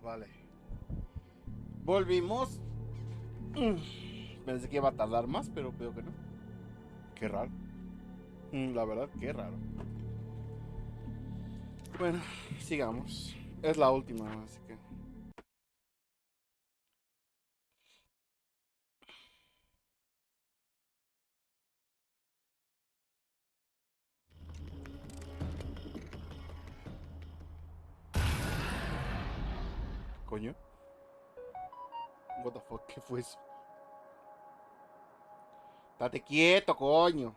Vale. Volvimos. Pensé que iba a tardar más, pero veo que no. Qué raro. La verdad, qué raro. Bueno, sigamos. Es la última, así que... Coño. What the fuck, ¿qué fue eso? Date quieto, coño.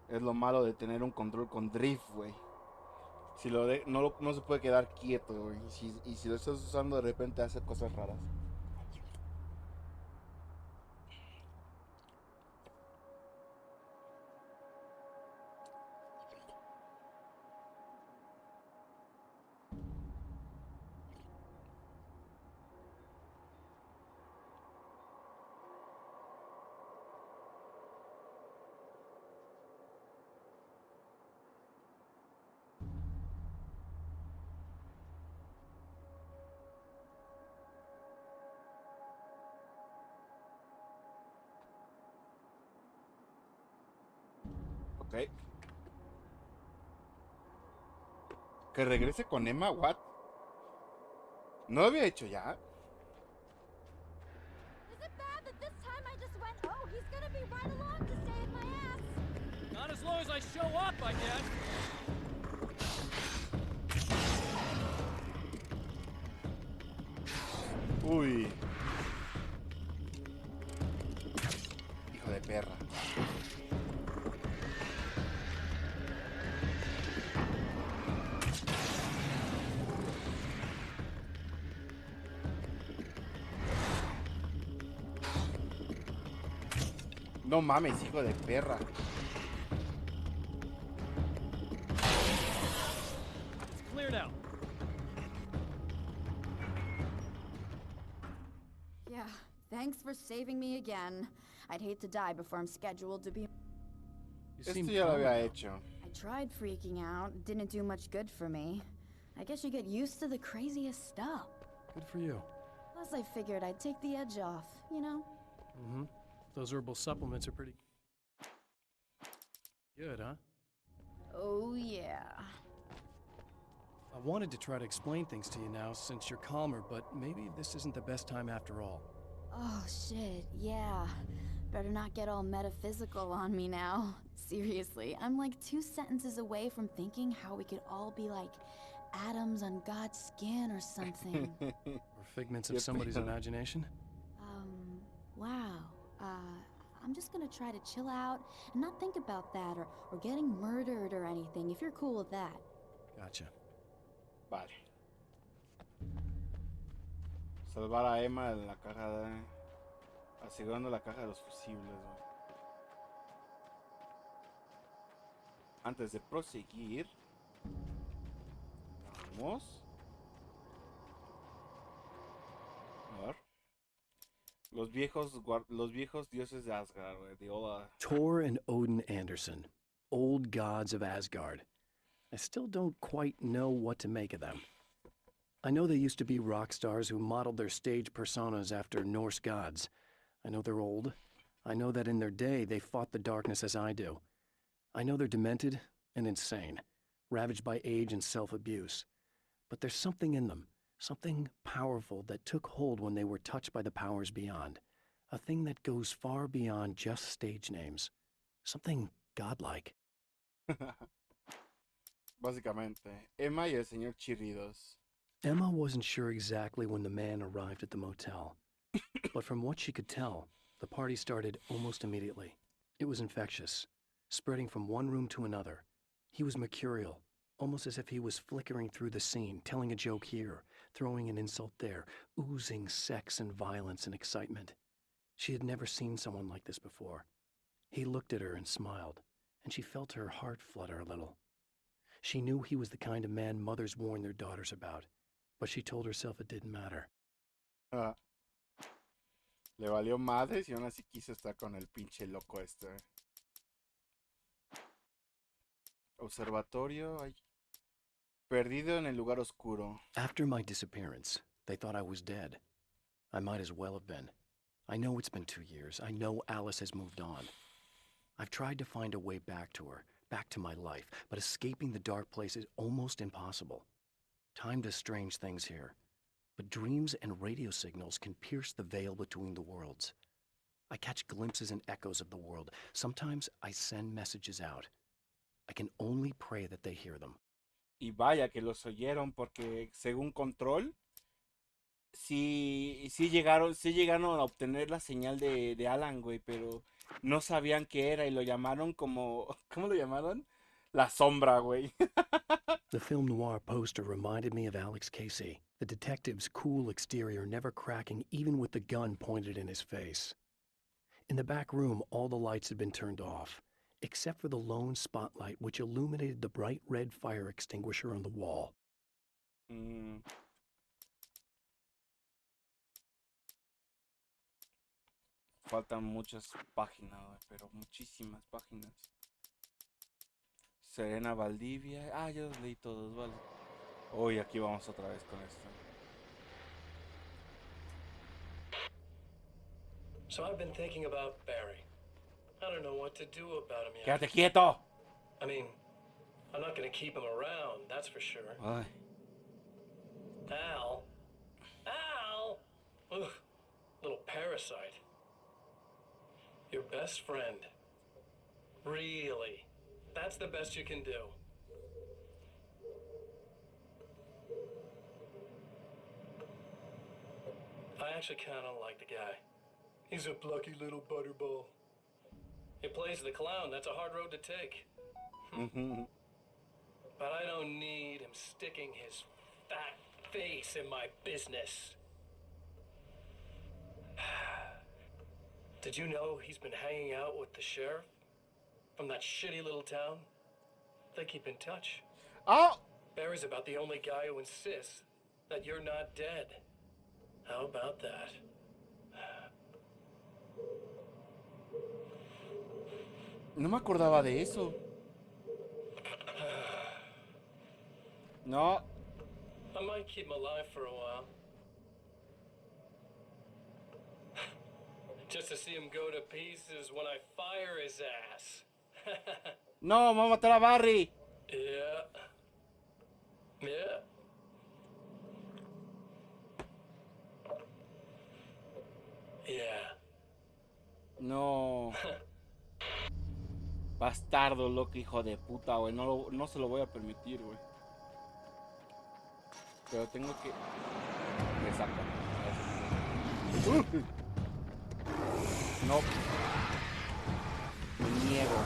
Es lo malo de tener un control con drift, güey. Si lo de, no se puede quedar quieto, güey. Y si lo estás usando, de repente hace cosas raras. Ok. Que regrese con Emma, what? ¿No lo había hecho ya? Is it bad that this time I just went, oh, he's gonna be right along to save my ass? Not as long as I show up, I guess. Uy. Hijo de perra. No mames, hijo de perra. It's cleared out. Yeah, thanks for saving me again. I'd hate to die before I'm scheduled to be... You Esto seem ya lo calmer había now. hecho. I tried freaking out. It didn't do much good for me. I guess you get used to the craziest stuff. Good for you. Plus, I figured I'd take the edge off, you know? Mm-hmm. Those herbal supplements are pretty good, huh? Oh, yeah. I wanted to try to explain things to you now since you're calmer, but maybe this isn't the best time after all. Oh, shit, yeah. Better not get all metaphysical on me now. Seriously, I'm like 2 sentences away from thinking how we could all be like atoms on God's skin or something. Or figments of Qué somebody's pedo. imagination? Wow. I'm just gonna try to chill out and not think about that or getting murdered or anything, if you're cool with that. Gotcha. Vale. Salvar a Emma en la caja de... Asegurando la caja de los fusibles, güey. Antes de proseguir... Vamos. A ver. Los viejos dioses de Asgard, güey. De Ola. Thor and Odin Anderson, old gods of Asgard. I still don't quite know what to make of them. I know they used to be rock stars who modeled their stage personas after Norse gods. I know they're old. I know that in their day they fought the darkness as I do. I know they're demented and insane, ravaged by age and self-abuse. But there's something in them, something powerful that took hold when they were touched by the powers beyond. A thing that goes far beyond just stage names. Something godlike. Básicamente. Emma y el señor Chirridos. Emma wasn't sure exactly when the man arrived at the motel. But from what she could tell, the party started almost immediately. It was infectious, spreading from one room to another. He was mercurial, almost as if he was flickering through the scene, telling a joke here, throwing an insult there, oozing sex and violence and excitement. She had never seen someone like this before. He looked at her and smiled, and she felt her heart flutter a little. She knew he was the kind of man mothers warn their daughters about, but she told herself it didn't matter. Ah, le valió madres y aún así quiso estar con el pinche loco este. Observatorio. Ay. Perdido en el lugar oscuro. After my disappearance, they thought I was dead. I might as well have been. I know it's been 2 years. I know Alice has moved on. I've tried to find a way back to her, back to my life, but escaping the dark place is almost impossible. Time does strange things here, but dreams and radio signals can pierce the veil between the worlds. I catch glimpses and echoes of the world. Sometimes I send messages out. I can only pray that they hear them. Y vaya que los oyeron porque según Control, sí llegaron a obtener la señal de Alan, güey, pero no sabían qué era y lo llamaron como, ¿cómo lo llamaron? La sombra, güey. The film noir poster reminded me of Alex Casey, the detective's cool exterior never cracking even with the gun pointed in his face. In the back room, all the lights had been turned off, except for the lone spotlight which illuminated the bright red fire extinguisher on the wall. Faltan muchas páginas, güey, pero muchísimas páginas. Serena Valdivia. Ah, yo los leí todos, vale. Hoy aquí vamos otra vez con esto. So I've been thinking about Barry. I don't know what to do about him yet. ¡Quédate quieto! I mean, I'm not gonna keep him around, that's for sure. Ay. Al? Al? Ugh, little parasite. Your best friend. Really? That's the best you can do? I actually kind of like the guy. He's a plucky little butterball. He plays the clown. That's a hard road to take. But I don't need him sticking his fat face in my business. Did you know he's been hanging out with the sheriff from that shitty little town? They keep in touch. Oh! Barry's about the only guy who insists that you're not dead. How about that? No me acordaba de eso. No. I might keep him alive for a while. Just to see him go to pieces when I fire his ass. No, vamos a matar a Barry. Yeah. Yeah. Yeah. No. Bastardo, loco, hijo de puta, güey. No se lo voy a permitir, güey. Pero tengo que... Exacto. No. Me niego.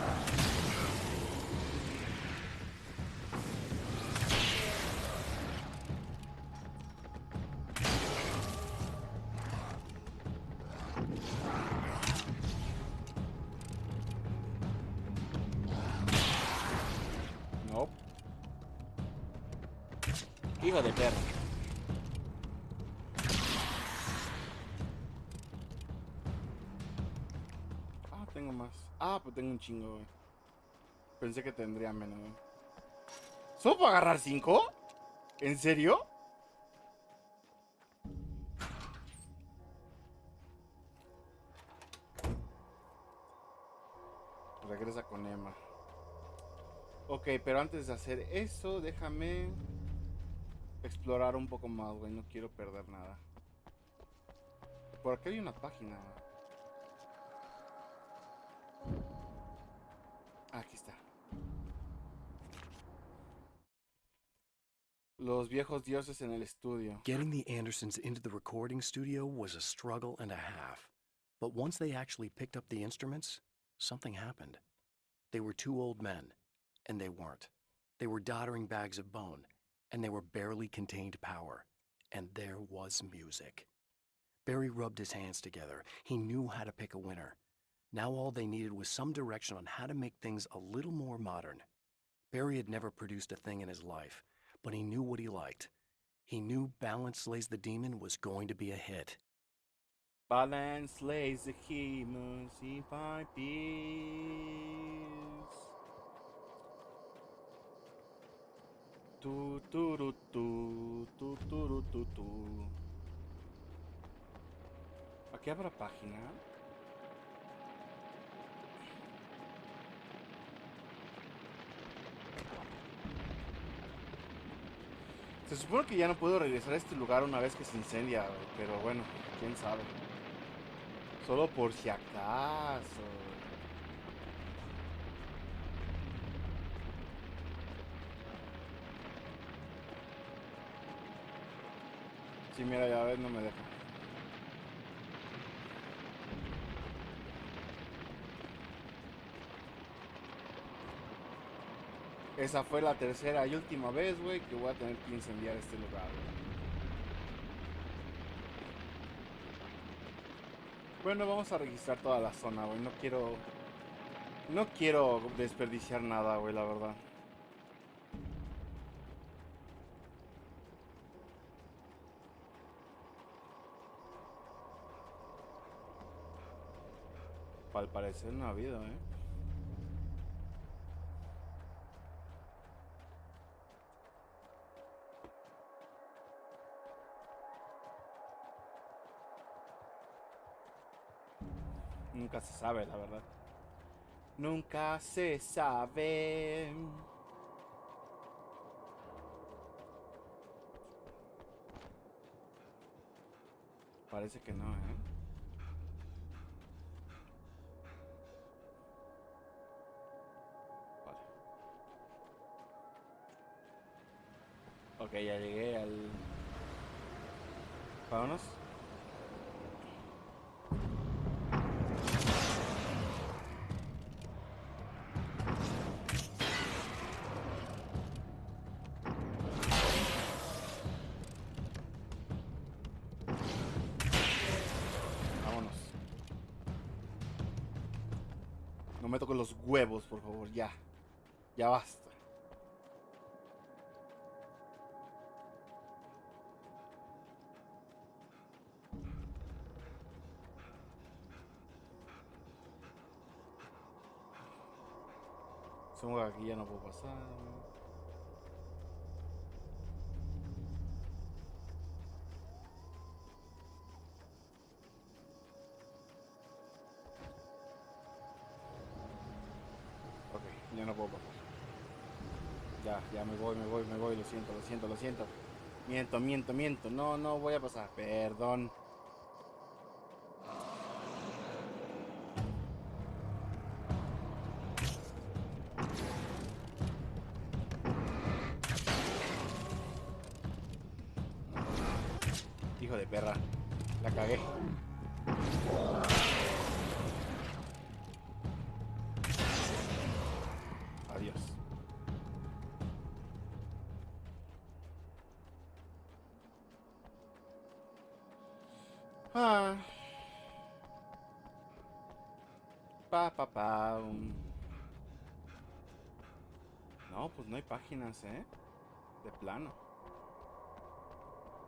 No. Hijo de perro. Ah, tengo más. Ah, pues tengo un chingo, güey. Pensé que tendría menos, güey. ¿Solo puedo agarrar 5? ¿En serio? Regresa con Emma. Ok, pero antes de hacer eso, déjame explorar un poco más, güey. No quiero perder nada. Por aquí hay una página. Aquí está. Los viejos dioses en el estudio. Getting the Andersons into the recording studio was a struggle and a half. But once they actually picked up the instruments, something happened. They were 2 old men, and they weren't. They were doddering bags of bone, and they were barely contained power. And there was music. Barry rubbed his hands together. He knew how to pick a winner. Now all they needed was some direction on how to make things a little more modern. Barry had never produced a thing in his life, but he knew what he liked. He knew Balance Slays the Demon was going to be a hit. Balance slays the demons in 5 years. Tu, turu, turu, tu. ¿Aquí habrá página? Se supone que ya no puedo regresar a este lugar una vez que se incendia, güey, pero bueno, quién sabe. Solo por si acaso. Sí, mira, ya ves, no me deja. Esa fue la tercera y última vez, güey, que voy a tener que incendiar este lugar, güey. Bueno, vamos a registrar toda la zona, güey. No quiero desperdiciar nada, güey, la verdad. Al parecer no ha habido, ¿eh? Nunca se sabe, la verdad. Nunca se sabe. Parece que no, ¿eh? Vale. Ok, ya llegué al... Vámonos. Vámonos. No me toquen los huevos, por favor, ya. Ya basta. Supongo que aquí ya no puedo pasar. Ok, ya no puedo pasar. Ya me voy, lo siento. Miento. No voy a pasar. Perdón. Hijo de perra. La cagué. Adiós. Ah. Pa. No, pues no hay páginas, ¿eh? De plano.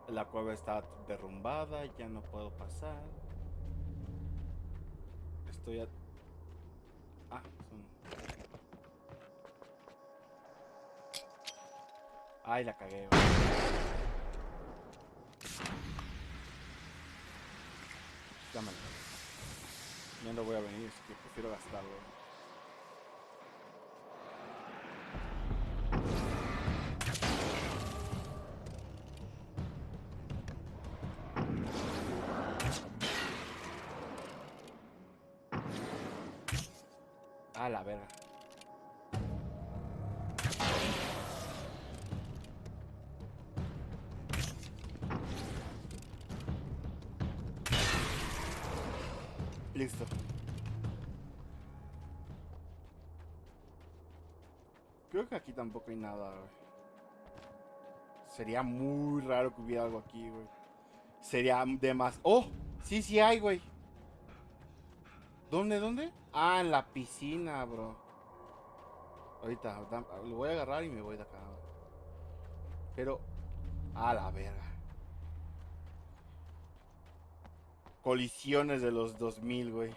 La cueva está derrumbada, ya no puedo pasar. Estoy a... Ah, son... Ay, la cagué, güey. Dámelo. Ya no voy a venir, así que prefiero gastarlo. Ah, la verga. Listo. Creo que aquí tampoco hay nada, güey. Sería muy raro que hubiera algo aquí, güey. Sería de más... ¡Oh! Sí hay, güey. ¿Dónde? Ah, en la piscina, bro. Ahorita, lo voy a agarrar y me voy de acá. Pero... A la verga. Colisiones de los 2000, güey.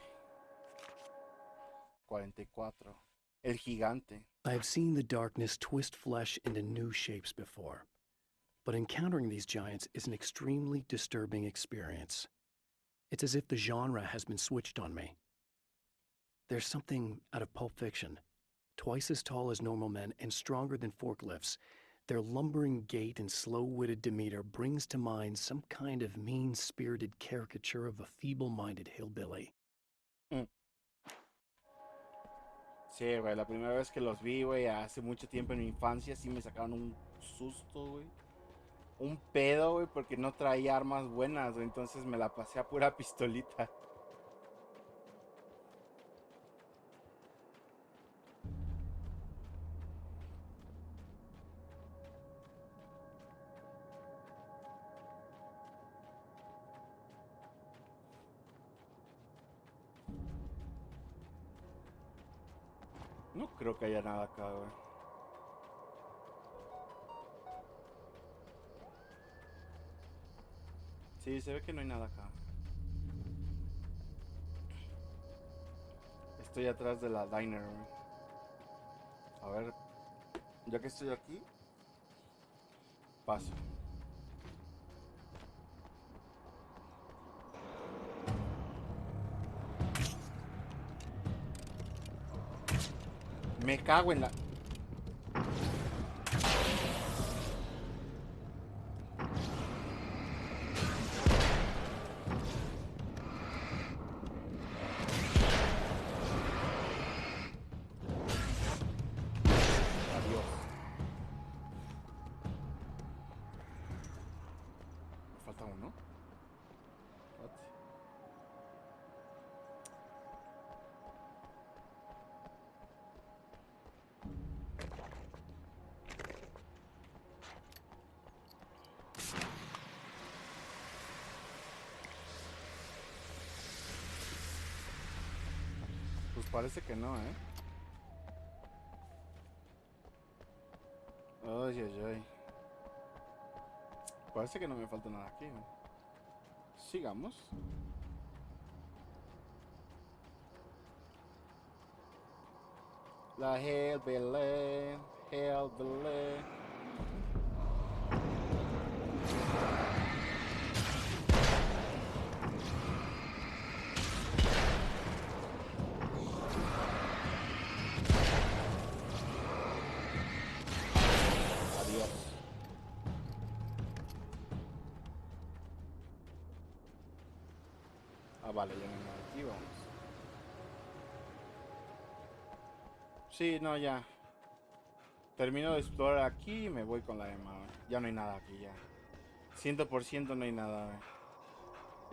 44. El gigante. I have seen the darkness twist flesh into new shapes before, but encountering these giants is an extremely disturbing experience. It's as if the genre has been switched on me. There's something out of Pulp Fiction. Twice as tall as normal men and stronger than forklifts, their lumbering gait and slow-witted demeanor brings to mind some kind of mean-spirited caricature of a feeble-minded hillbilly. Mm. Sí, güey, la primera vez que los vi, güey, hace mucho tiempo en mi infancia, sí me sacaron un susto, güey. Un pedo, güey, porque no traía armas buenas, güey, entonces me la pasé a pura pistolita. No creo que haya nada acá, güey. Sí, se ve que no hay nada acá. Estoy atrás de la diner, güey. A ver, ya que estoy aquí, paso. Me cago en la... Adiós. Me falta uno. What? Pues parece que no, ¿eh? Ay, ay, ay. Parece que no me falta nada aquí, ¿eh? Sigamos. La hellbilly, hellbilly. Adiós. Ah, vale, ya no hay nada aquí, vamos. Sí, no, ya. Termino de explorar aquí y me voy con la Emma. Ya no hay nada aquí, ya. 100% no hay nada.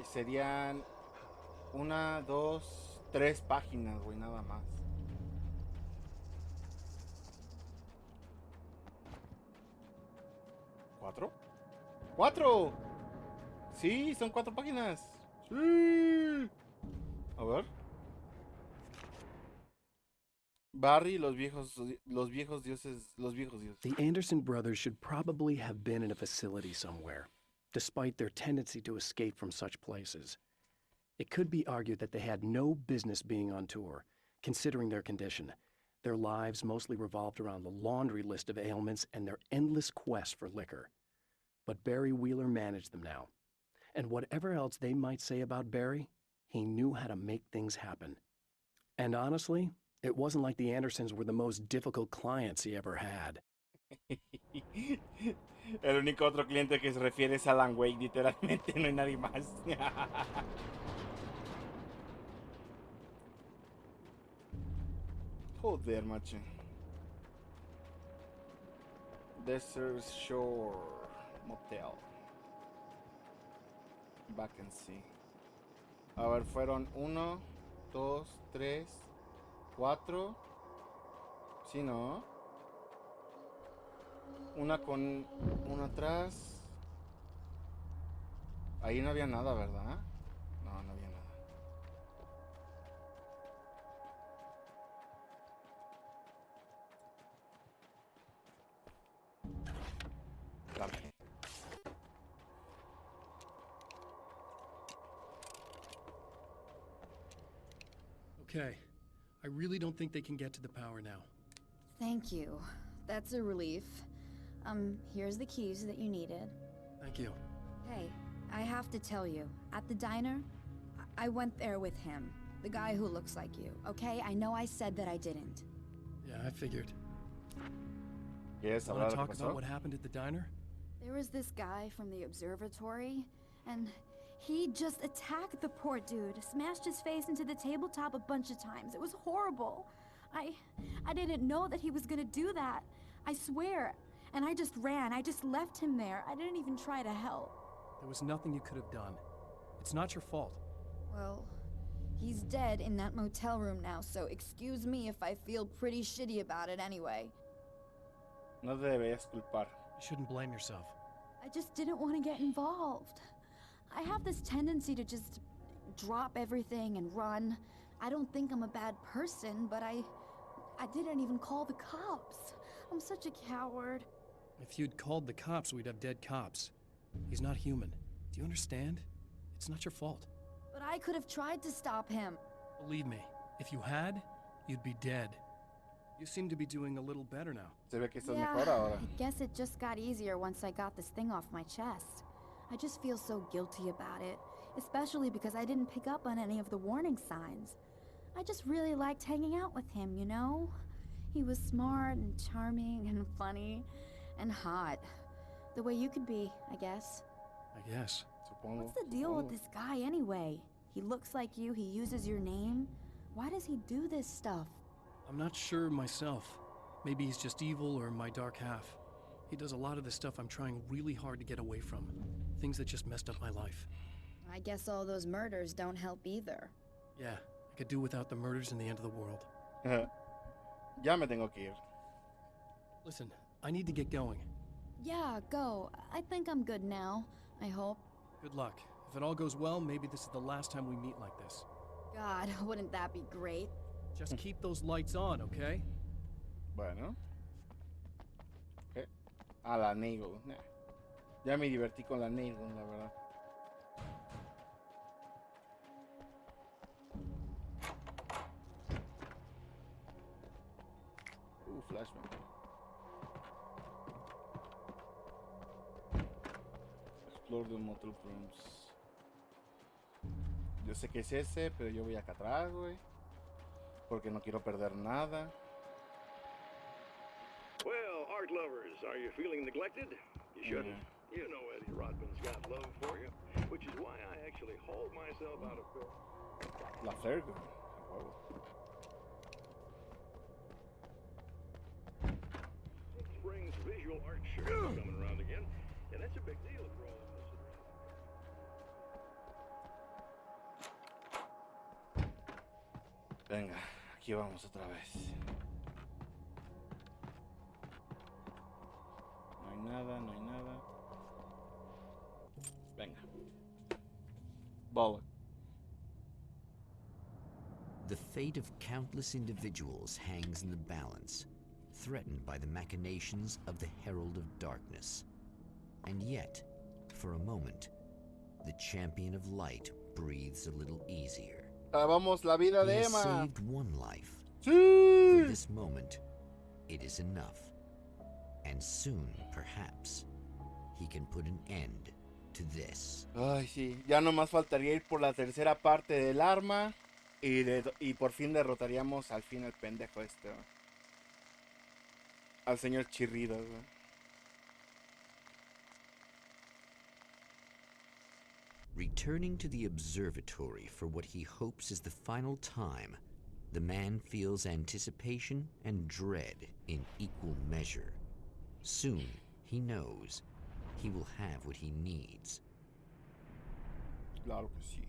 Serían una, dos, tres páginas, güey, nada más. ¿Cuatro? ¡Cuatro! Sí, son 4 páginas. Sí. A ver. Barry, los viejos dioses, los viejos dioses. The Anderson brothers should probably have been in a facility somewhere, despite their tendency to escape from such places. It could be argued that they had no business being on tour, considering their condition. Their lives mostly revolved around the laundry list of ailments and their endless quest for liquor. But Barry Wheeler managed them now. And whatever else they might say about Barry, he knew how to make things happen. And honestly, it wasn't like the Andersons were the most difficult clients he ever had. El único otro cliente que se refiere es Alan Wake, literalmente, no hay nadie más. Joder, macho. Desert Shore Motel. Vacancy. A ver, fueron 1, 2, 3, 4. Sí, ¿no? Una con una atrás. Ahí no había nada, ¿verdad? No, no había nada. Dame. Okay, I really don't think they can get to the power now. Thank you. That's a relief. Here's the keys that you needed. Thank you. Hey, I have to tell you, at the diner, I went there with him. The guy who looks like you, okay? I know I said that I didn't. Yeah, I figured. ¿Quieres Want hablar to de lo talk que about pasó? what happened at the diner? There was this guy from the observatory, and he just attacked the poor dude, smashed his face into the tabletop a bunch of times. It was horrible. I didn't know that he was gonna do that. I swear. And I just ran. I just left him there. I didn't even try to help. There was nothing you could have done. It's not your fault. Well, he's dead in that motel room now, so excuse me if I feel pretty shitty about it anyway. No te deberías culpar. You shouldn't blame yourself. I just didn't want to get involved. I have this tendency to just drop everything and run. I don't think I'm a bad person, but I didn't even call the cops. I'm such a coward. If you'd called the cops, we'd have dead cops. He's not human. Do you understand? It's not your fault. But I could have tried to stop him. Believe me, if you had, you'd be dead. You seem to be doing a little better now. Se ve que estás Yeah, mejor ahora. I guess it just got easier once I got this thing off my chest. I just feel so guilty about it, especially because I didn't pick up on any of the warning signs. I just really liked hanging out with him, you know? He was smart and charming and funny and hot. The way you could be, I guess. I guess. Supongo. What's the deal with this guy anyway? He looks like you, he uses your name. Why does he do this stuff? I'm not sure myself. Maybe he's just evil or my dark half. He does a lot of the stuff I'm trying really hard to get away from. Things that just messed up my life. I guess all those murders don't help either. Yeah, I could do without the murders and the end of the world. Ya me tengo que ir. Listen, I need to get going. Yeah, go. I think I'm good now. I hope. Good luck. If it all goes well, maybe this is the last time we meet like this. God, wouldn't that be great? Just keep those lights on, okay? Bueno. ¿Qué? A la Needle. Nah. Ya me divertí con la Needle, la verdad. Flashback. Explore the motel rooms. Yo sé que es ese, pero yo voy acá atrás, güey. Porque no quiero perder nada. Well, art lovers, are you feeling neglected? You shouldn't. You know Eddie Rodman's got love for you, which is why I actually hauled myself out of bed. La verga. Spring's visual art shirt is coming around again, and that's a big deal for all of us. Venga, aquí vamos otra vez. No hay nada, no hay nada. Venga. Bola. The fate of countless individuals hangs in the balance, threatened by the machinations of the Herald of Darkness. And yet, for a moment, the champion of light breathes a little easier. Vamos la vida He de has Emma. saved one life. Sí. For this moment, it is enough. And soon, perhaps, he can put an end to this. Ay, sí. Ya nomás faltaría ir por la tercera parte del arma. Y por fin derrotaríamos al fin al pendejo este. Al señor Chirridos. Returning to the observatory for what he hopes is the final time, the man feels anticipation and dread in equal measure. Soon, he knows, he will have what he needs. Claro que sí.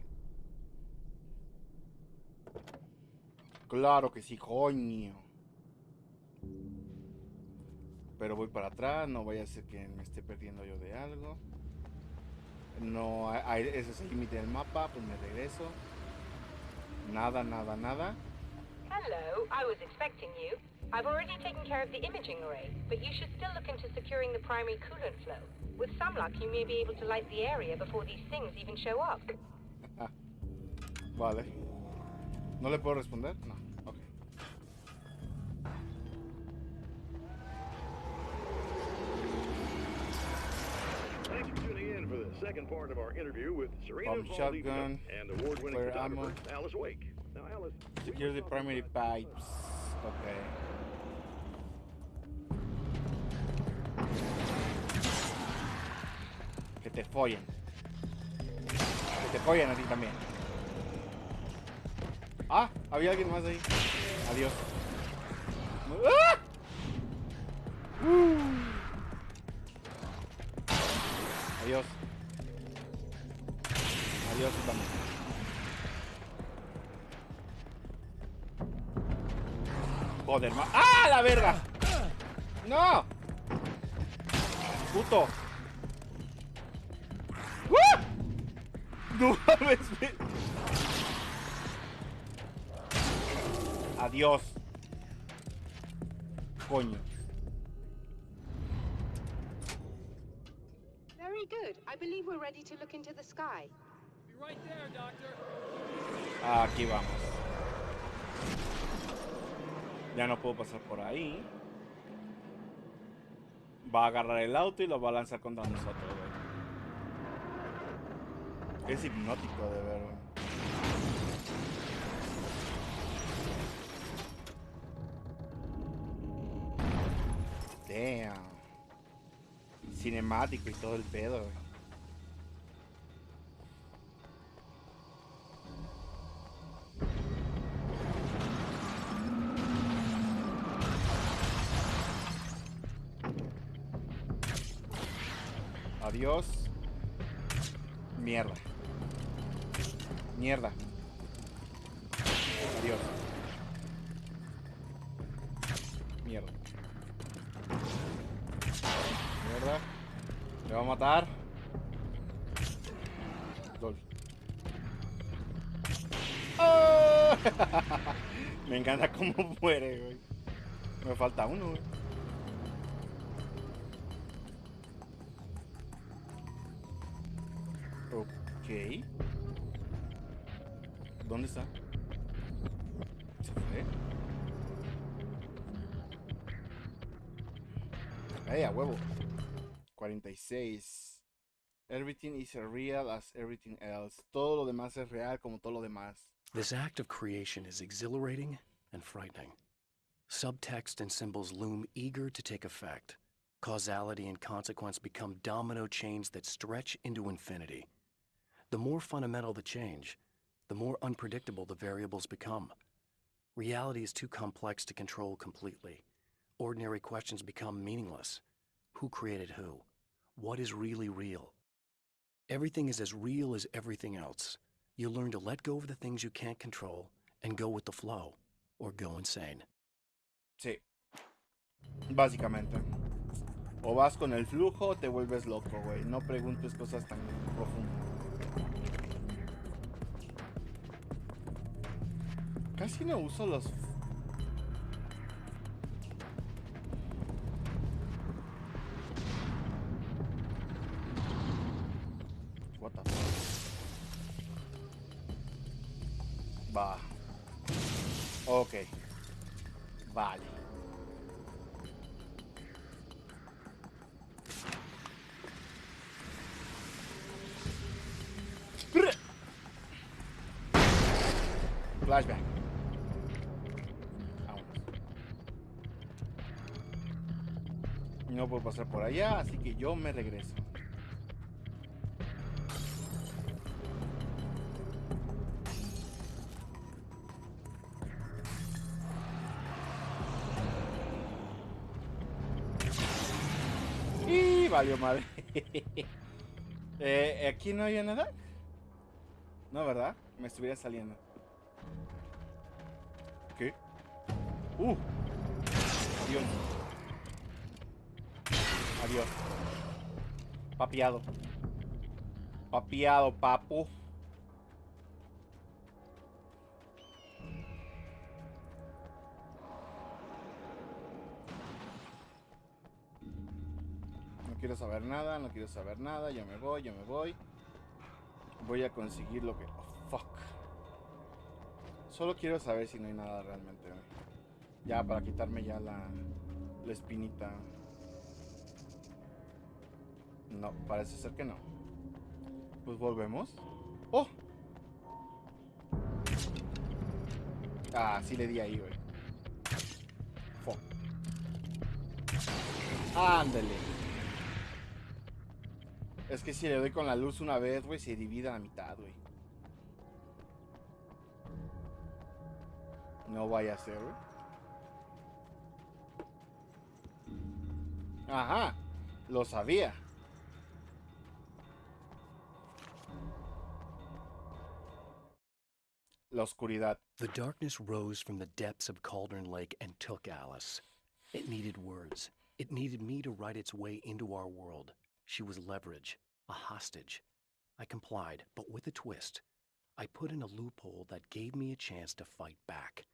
Claro que sí, coño. Pero voy para atrás, no vaya a ser que me esté perdiendo yo de algo. No, ese es el límite del mapa, pues me regreso. Nada, nada, nada. Hello, I was expecting you. I've already taken care of the imaging array, but you should still look into securing the primary coolant flow. With some luck, you may be able to light the area before these things even show up. Vale. ¿No le puedo responder? No. Ok. second part of our interview with Serena Pump shotgun, and award-winning flare photographer ammo, Alice Wake. Now, Alice, secure the primary pipes. Okay. Que te follen. Que te follen a ti también. Ah, había alguien más ahí. Adiós. ¡Ah! Adiós. Adiós tú también. Joder, ¡ah, la verga! ¡No! ¡Puto! ¡Ah! ¡No mames! Adiós. Coño. Very good. I believe we're ready to look into the sky. Be right there, Doctor. Aquí vamos. Ya no puedo pasar por ahí. Va a agarrar el auto y lo va a lanzar contra nosotros, güey. Es hipnótico de ver, güey. Damn. Cinemático y todo el pedo, güey. Adiós. Mierda. Mierda. Adiós. Mierda. Mierda. Me va a matar. Gol. ¡Oh! Me encanta cómo muere, güey. Me falta uno, güey. Ok. ¿Dónde está? ¿Se fue? ¡Ay, a huevo! 46. Everything is as real as everything else. Todo lo demás es real como todo lo demás. This act of creation is exhilarating and frightening. Subtext and symbols loom eager to take effect. Causality and consequence become domino chains that stretch into infinity. The more fundamental the change, the more unpredictable the variables become. Reality is too complex to control completely. Ordinary questions become meaningless. Who created who? What is really real? Everything is as real as everything else. You learn to let go of the things you can't control and go with the flow, or go insane. Sí. Básicamente. O vas con el flujo o te vuelves loco, güey. No preguntes cosas tan profundas. Casi no uso los... What the fuck? Va. Ok. Vale. Flashback. No puedo pasar por allá, así que yo me regreso. Y valió madre. ¿Aquí no había nada? No, ¿verdad? Me estuviera saliendo. ¿Qué? Adiós. Adiós. Papiado. Papiado, papu. No quiero saber nada, no quiero saber nada. Yo me voy, yo me voy. Voy a conseguir lo que... Oh, fuck. Solo quiero saber si no hay nada realmente. Ya, para quitarme ya la espinita. No, parece ser que no. Pues volvemos. ¡Oh! Ah, sí le di ahí, güey. Fuck. Ándale. Es que si le doy con la luz una vez, güey, se divide a la mitad, güey. No vaya a ser, güey. Ajá. Lo sabía. La oscuridad. The darkness rose from the depths of Cauldron Lake and took Alice. It needed words. It needed me to write its way into our world. She was leverage, a hostage. I complied, but with a twist. I put in a loophole that gave me a chance to fight back.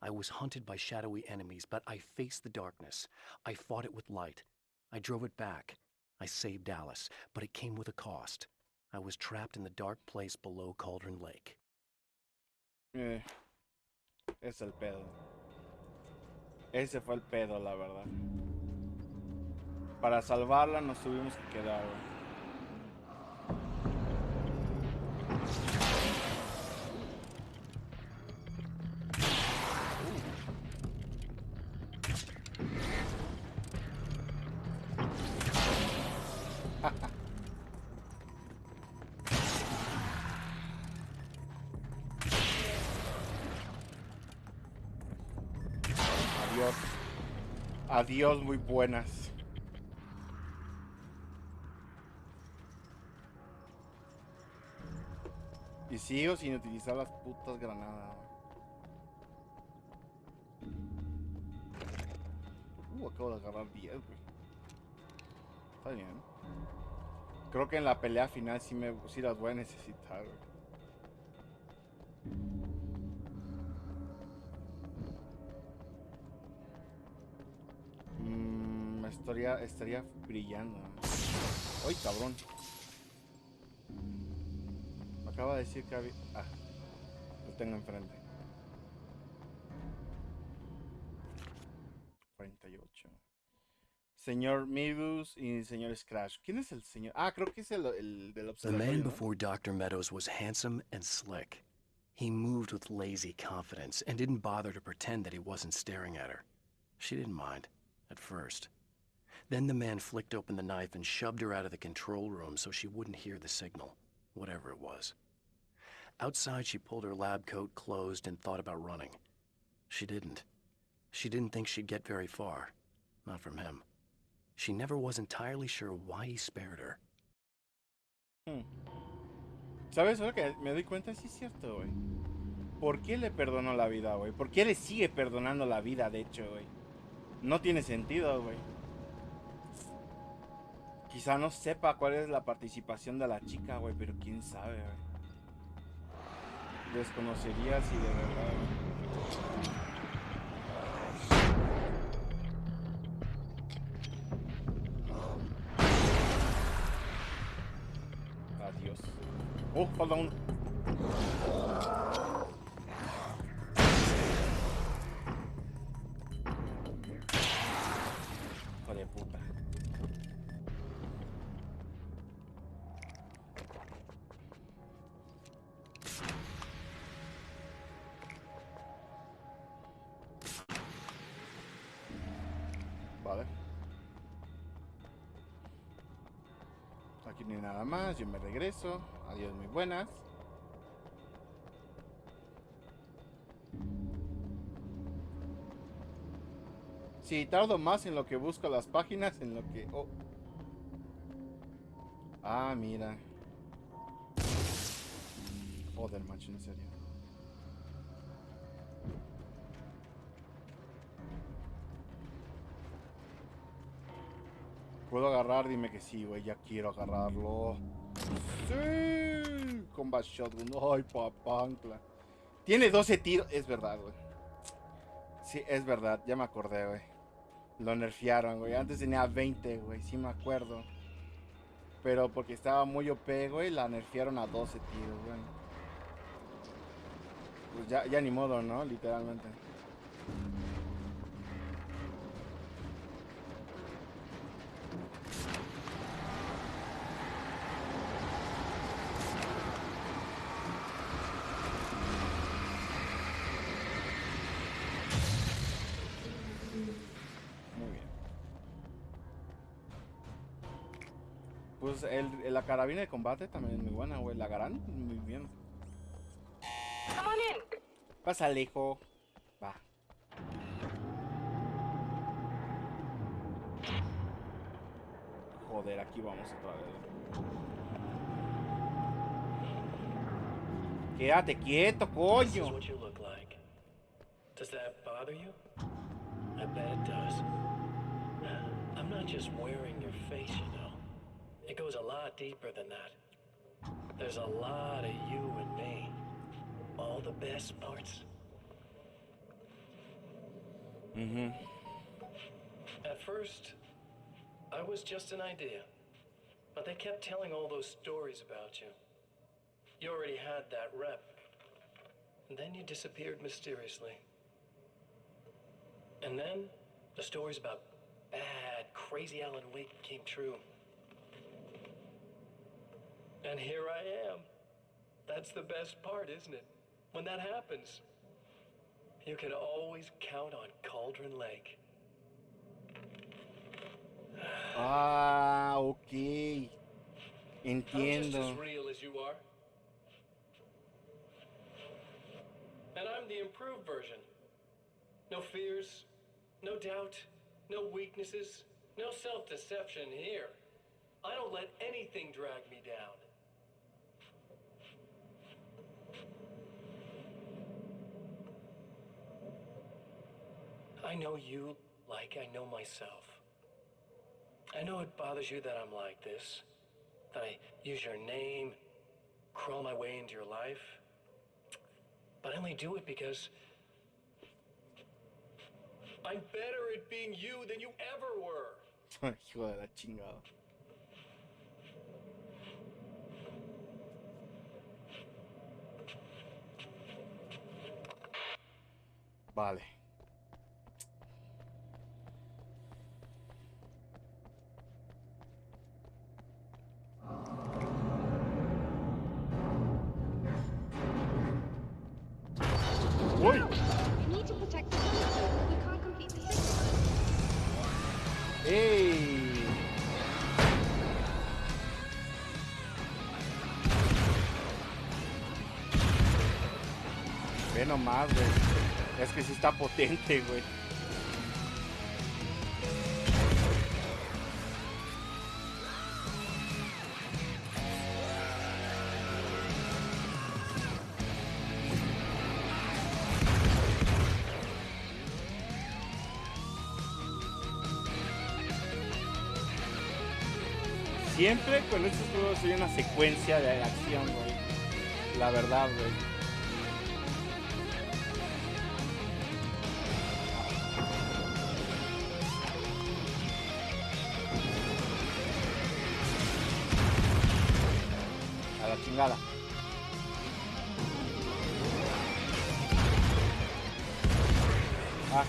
I was hunted by shadowy enemies, but I faced the darkness. I fought it with light. I drove it back. I saved Alice, but it came with a cost. I was trapped in the dark place below Cauldron Lake. Es el pedo. Ese fue el pedo, la verdad. Para salvarla nos tuvimos que quedar, güey. Adiós. Adiós, muy buenas. Y sigo sin utilizar las putas granadas. Acabo de agarrar 10, güey. Está bien. Creo que en la pelea final sí las voy a necesitar, güey. Estaría brillando. ¡Ay, cabrón! Me acaba de decir que había... Ah, lo tengo enfrente. 48. Señor Meadows y señor Scratch. ¿Quién es el señor? Ah, creo que es el del The observatorio, man ¿no? before Dr. Meadows was handsome and slick. He moved with lazy confidence and didn't bother to pretend that he wasn't staring at her. She didn't mind, at first. Then the man flicked open the knife and shoved her out of the control room so she wouldn't hear the signal, whatever it was. Outside, she pulled her lab coat closed and thought about running. She didn't. She didn't think she'd get very far. Not from him. She never was entirely sure why he spared her. ¿Sabes? Ahora que me doy cuenta, sí es cierto, güey. ¿Por qué le perdonó la vida, güey? ¿Por qué le sigue perdonando la vida, de hecho, güey? No tiene sentido, güey. Quizá no sepa cuál es la participación de la chica, güey, pero quién sabe, güey. Desconocería si de verdad, güey. Adiós. Oh, hold on. Hijo de puta. Vale. Aquí no hay nada más, yo me regreso. Adiós, muy buenas. Sí, tardo más en lo que busco las páginas, en lo que... Oh. Ah, mira. Joder, macho, en serio. ¿Puedo agarrar? Dime que sí, güey. Ya quiero agarrarlo. ¡Sí! Combat Shotgun. ¡Ay, papancla! Tiene 12 tiros. Es verdad, güey. Sí, es verdad. Ya me acordé, güey. Lo nerfearon, güey. Antes tenía 20, güey. Sí me acuerdo. Pero porque estaba muy OP, güey, la nerfearon a 12 tiros, güey. Pues ya ni modo, ¿no? Literalmente. Pues la carabina de combate también es muy buena, güey. La Garand, muy bien. Come on in. Pásale, hijo. Va. Joder, aquí vamos otra vez. Quédate quieto, This is coño. what you look like. Does that bother you? I bet it does. I'm not just wearing your face, you know. It goes a lot deeper than that. There's a lot of you and me. All the best parts. At first, I was just an idea. But they kept telling all those stories about you. You already had that rep. And then you disappeared mysteriously. And then the stories about bad, crazy Alan Wake came true. And here I am. That's the best part, isn't it? When that happens, you can always count on Cauldron Lake. Ah, ok. I'm just as Entiendo. real as you are. And I'm the improved version. No fears, no doubt, no weaknesses, no self-deception here. I don't let anything drag me down. I know you like I know myself. I know it bothers you that I'm like this, that I use your name, crawl my way into your life. But I only do it because I'm better at being you than you ever were. Hijo de la chingada. Vale. Uy. You need to protect the telescope. We can't complete the system. ¡Ey! Ve nomás, güey. Es que sí está potente, güey. Siempre con estos juegos hay una secuencia de acción, güey. La verdad, güey. A la chingada. Ah.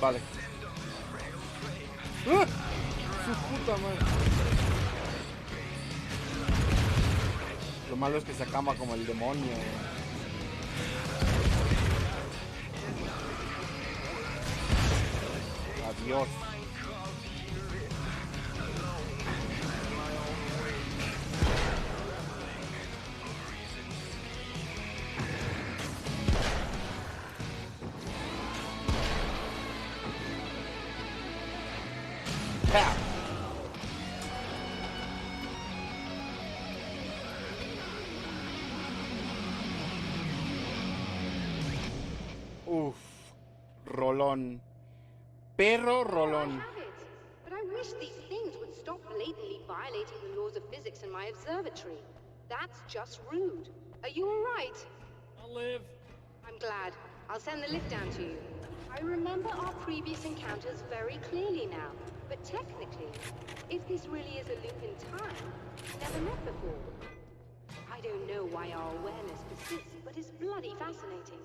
Vale. ¡Ah! Su puta madre. Lo malo es que se acaba como el demonio. Adiós. ¡Ja! Uf, rolón. Perro rolón. I have it. But I wish these things would stop blatantly violating the laws of physics in my observatory. That's just rude. Are you all right? I'll live. I'm glad. I'll send the lift down to you. I remember our previous encounters very clearly now. But technically, if this really is a loop in time, we've never met before. I don't know why our awareness persists, but it's bloody fascinating.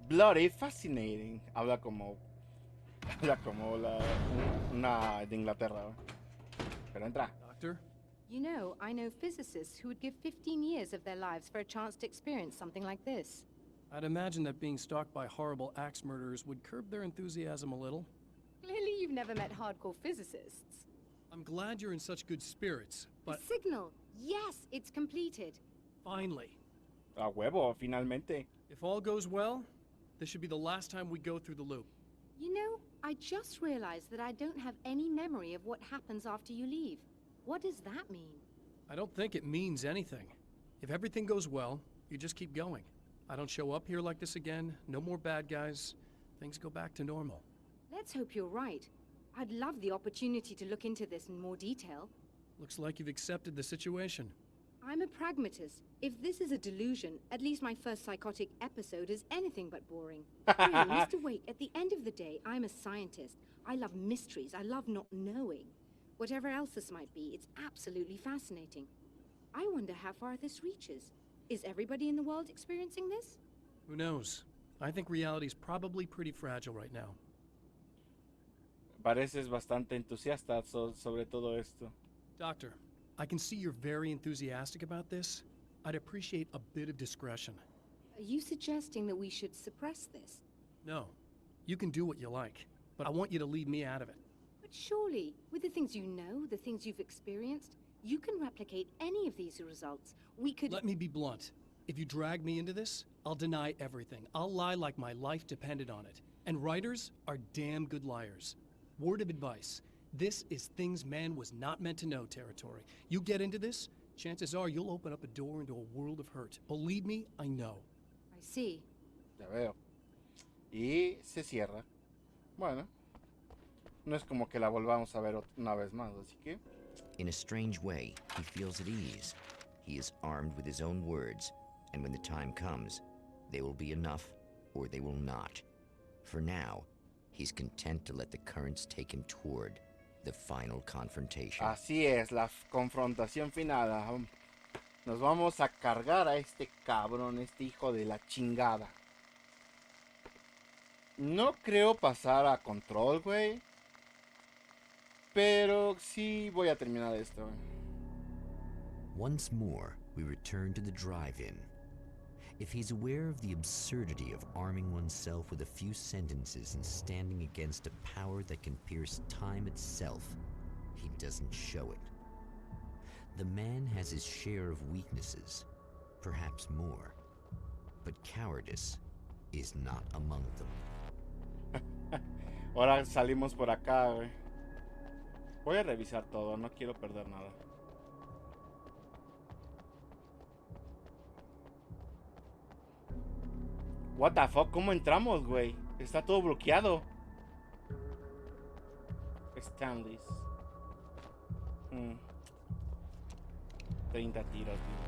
Bloody fascinating. Habla como una de Inglaterra, ¿eh? Pero entra. Doctor? You know, I know physicists who would give 15 years of their lives for a chance to experience something like this. I'd imagine that being stalked by horrible axe murderers would curb their enthusiasm a little. Clearly you've never met hardcore physicists. I'm glad you're in such good spirits, but The signal. Yes, it's completed. finally, A huevo, finalmente. if all goes well, this should be the last time we go through the loop. You know, I just realized that I don't have any memory of what happens after you leave. What does that mean? I don't think it means anything. If everything goes well, you just keep going. I don't show up here like this again, no more bad guys. Things go back to normal. Let's hope you're right. I'd love the opportunity to look into this in more detail. Looks like you've accepted the situation. I'm a pragmatist. If this is a delusion, at least my first psychotic episode is anything but boring. Really, Mr. Wake, at the end of the day, I'm a scientist. I love mysteries. I love not knowing. Whatever else this might be, it's absolutely fascinating. I wonder how far this reaches. Is everybody in the world experiencing this? Who knows? I think reality's probably pretty fragile right now. Pareces bastante entusiasta sobre todo esto. Doctor, I can see you're very enthusiastic about this. I'd appreciate a bit of discretion. Are you suggesting that we should suppress this? No, you can do what you like, but I want you to leave me out of it. But surely, with the things you know, the things you've experienced, you can replicate any of these results. We could— Let me be blunt. If you drag me into this, I'll deny everything. I'll lie like my life depended on it. And writers are damn good liars. Word of advice. This is things man was not meant to know territory. You get into this, chances are you'll open up a door into a world of hurt. Believe me, I know. I see. Ya veo. Y se cierra. Bueno. No es como que la volvamos a ver una vez más, así que... In a strange way, he feels at ease. He is armed with his own words, and when the time comes, they will be enough or they will not. For now, he's content to let the currents take him toward the final confrontation. Así es, la confrontación final. Nos vamos a cargar a este cabrón, este hijo de la chingada. No creo pasar a control, güey. Pero sí voy a terminar esto, güey. Once more, we return to the drive-in. If he's aware of the absurdity of arming oneself with a few sentences and standing against a power that can pierce time itself, he doesn't show it. The man has his share of weaknesses, perhaps more, but cowardice is not among them. Ahora salimos por acá, güey. Voy a revisar todo, no quiero perder nada. What the fuck, ¿cómo entramos, güey? Está todo bloqueado. Stanleys. 30 tiros, tío.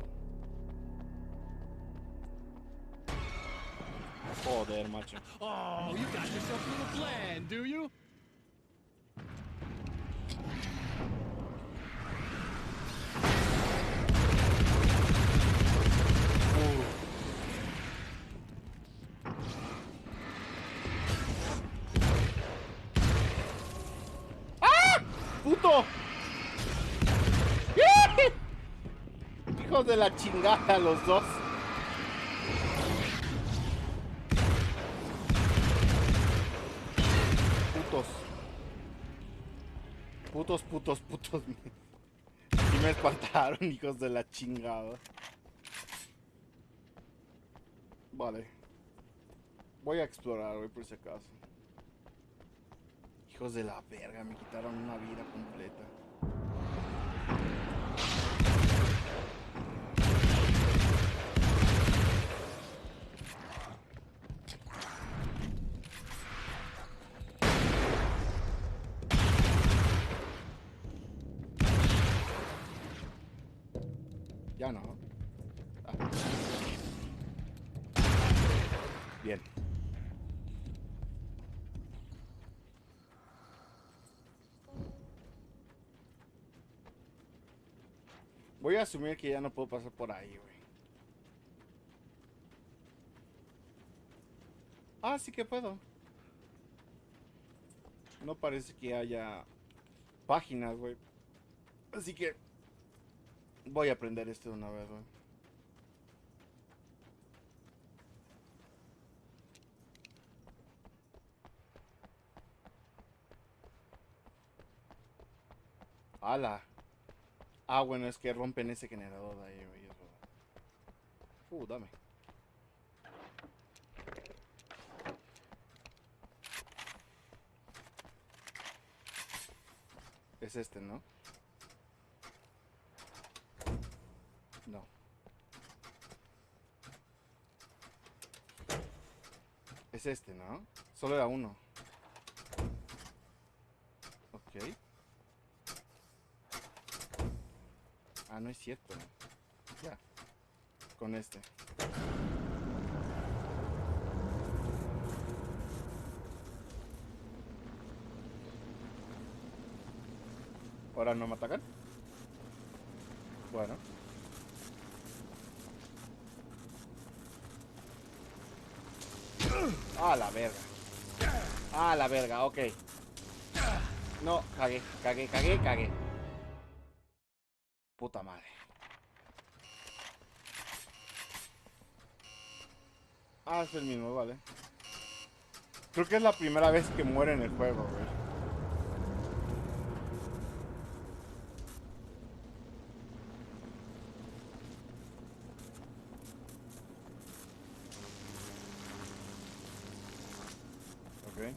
Joder, macho. Oh, you got yourself a little plan, do you? ¡Puto! Hijos de la chingada los dos. Putos. Putos, putos, putos. Sí me espantaron, hijos de la chingada. Vale. Voy a explorar, güey, por si acaso. Hijos de la verga, me quitaron una vida completa. Ya no. Ah. Bien. Voy a asumir que ya no puedo pasar por ahí, güey. Ah, sí que puedo. No parece que haya páginas, güey. Así que voy a aprender esto de una vez, güey. ¡Hala! Ah, bueno, es que rompen ese generador de ahí, güey. Dame. Es este, ¿no? No. Es este, ¿no? Solo era uno. Ok. Ah, no es cierto. Ya. Con este. ¿Ahora no me atacan? Bueno. Ah, la verga. Ah, la verga, ok. No, cagué. Puta madre. Ah, es el mismo, vale. Creo que es la primera vez que muere en el juego, güey. Ok.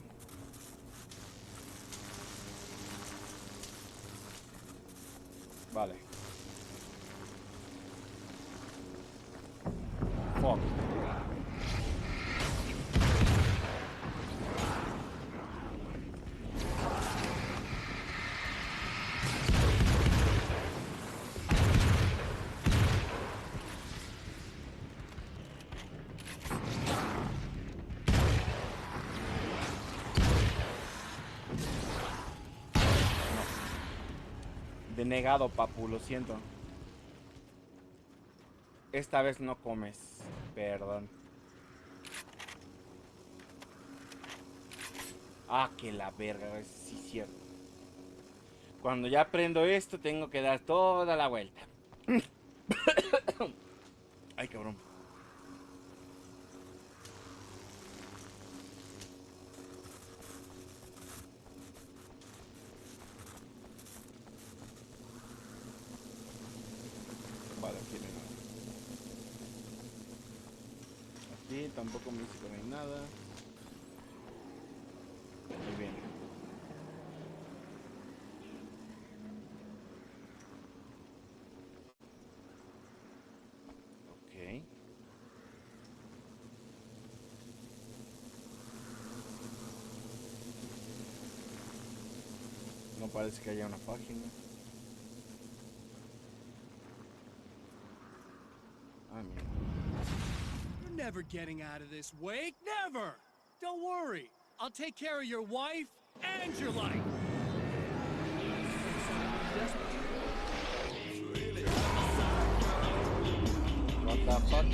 Vale. Fuck. Denegado, papu, lo siento. Esta vez no comes. Perdón. Ah, que la verga, güey. Sí, cierto. Cuando ya aprendo esto, tengo que dar toda la vuelta. Ay, cabrón. Vale, aquí no hay nada. Aquí tampoco me dice que no hay nada. Muy bien. Ok. No parece que haya una página. Ah, mira. You're never getting out of this, Wake. Never! Don't worry. I'll take care of your wife and your life. What the fuck?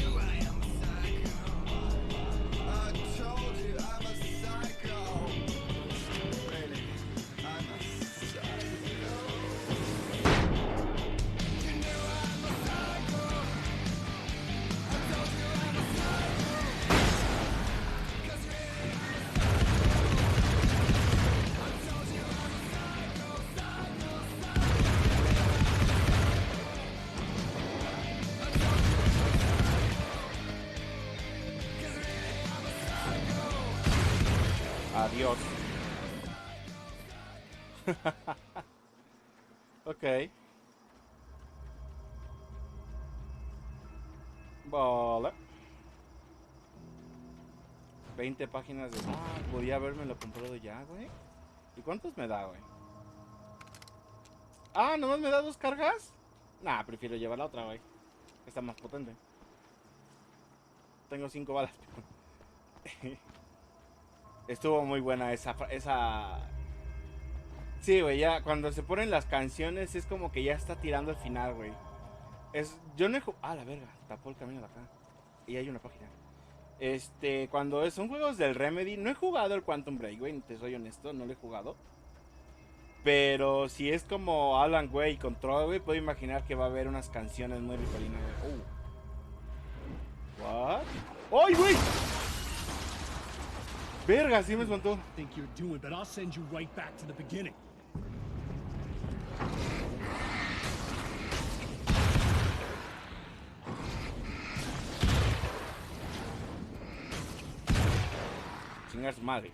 Adiós. Ok. Vale. 20 páginas de... Ah, podía haberme lo comprado ya, güey. ¿Y cuántos me da, güey? Ah, ¿nomás me da 2 cargas? Nah, prefiero llevar la otra, güey. Está más potente. Tengo 5 balas. Estuvo muy buena esa... Sí, güey, ya cuando se ponen las canciones es como que ya está tirando el final, güey. Yo no he jugado... Ah, la verga, tapó el camino de acá. Y hay una página. Cuando son juegos del Remedy, no he jugado el Quantum Break, güey, te soy honesto, no lo he jugado. Pero si es como Alan Wake y Control, güey, puedo imaginar que va a haber unas canciones muy ricolinas, güey. What? ¡Ay, güey! Verga, sí me espantó. Think you're doing, but I'll send you right back to the beginning. chingar su madre.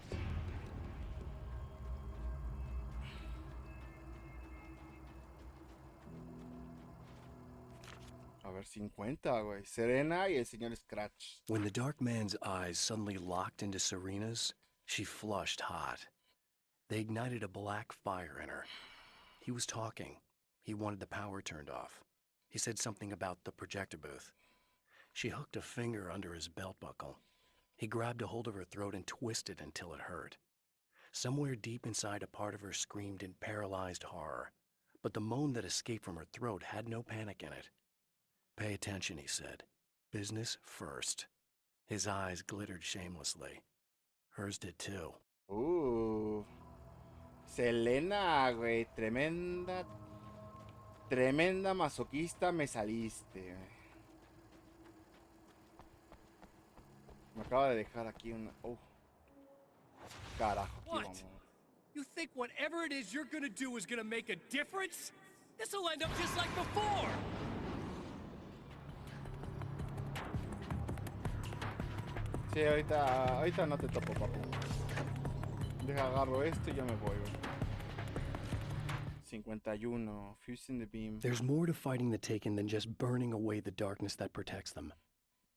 A ver, 50, güey. Serena y el señor Scratch. When the dark man's eyes suddenly locked into Serena's, she flushed hot. They ignited a black fire in her. He was talking. He wanted the power turned off. He said something about the projector booth. She hooked a finger under his belt buckle. He grabbed a hold of her throat and twisted until it hurt. Somewhere deep inside, a part of her screamed in paralyzed horror. But the moan that escaped from her throat had no panic in it. Pay attention, he said. Business first. His eyes glittered shamelessly. Hers did too. Selena, güey. Tremenda masoquista me saliste. Me acaba de dejar aquí una... Oh. Carajo, aquí What? vamos. You think whatever it is you're gonna do is gonna make a difference? This'll end up just like before! Sí, ahorita no te topo, papu. Deja, agarro esto y ya me voy, güey. 51. Fusing the beam. There's more to fighting the Taken than just burning away the darkness that protects them.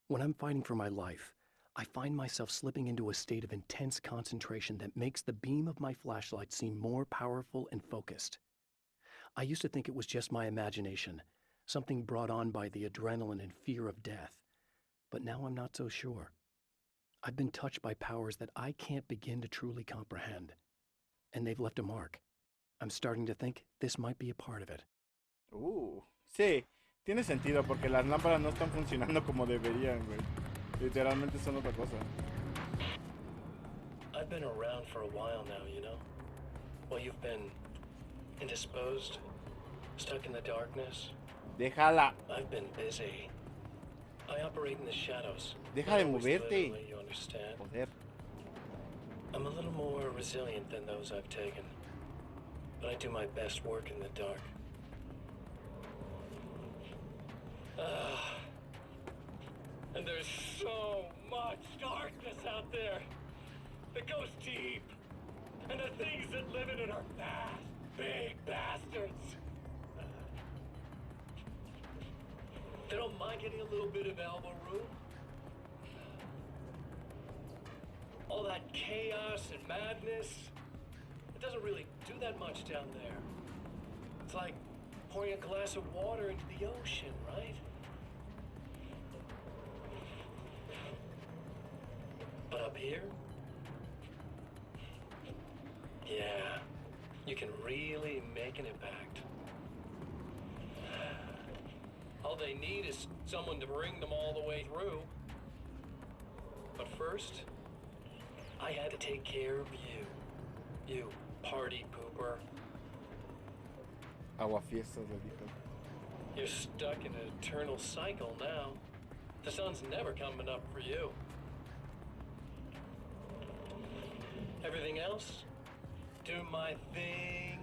When I'm fighting for my life, I find myself slipping into a state of intense concentration that makes the beam of my flashlight seem more powerful and focused. I used to think it was just my imagination, something brought on by the adrenaline and fear of death. But now I'm not so sure. I've been touched by powers that I can't begin to truly comprehend. And they've left a mark. I'm starting to think this might be a part of it. Sí, tiene sentido porque las lámparas no están funcionando como deberían, güey. Literalmente son otra cosa. I've been around for a while now, you know? Well, you've been indisposed, stuck in the darkness. Déjala. I've been busy. I operate in the shadows. Deja de Not always moverte. literally, you understand? Joder. I'm a little more resilient than those I've taken. But I do my best work in the dark. And there's so much darkness out there that goes deep. And the things that live in it are fast, big bastards. They don't mind getting a little bit of elbow room. All that chaos and madness, it doesn't really do that much down there. It's like pouring a glass of water into the ocean, right? But up here, yeah, you can really make an impact. All they need is someone to bring them all the way through. But first, I had to take care of you. You party pooper. Aguafiestas, le dijo. You're stuck in an eternal cycle now. The sun's never coming up for you. Everything else? Do my thing.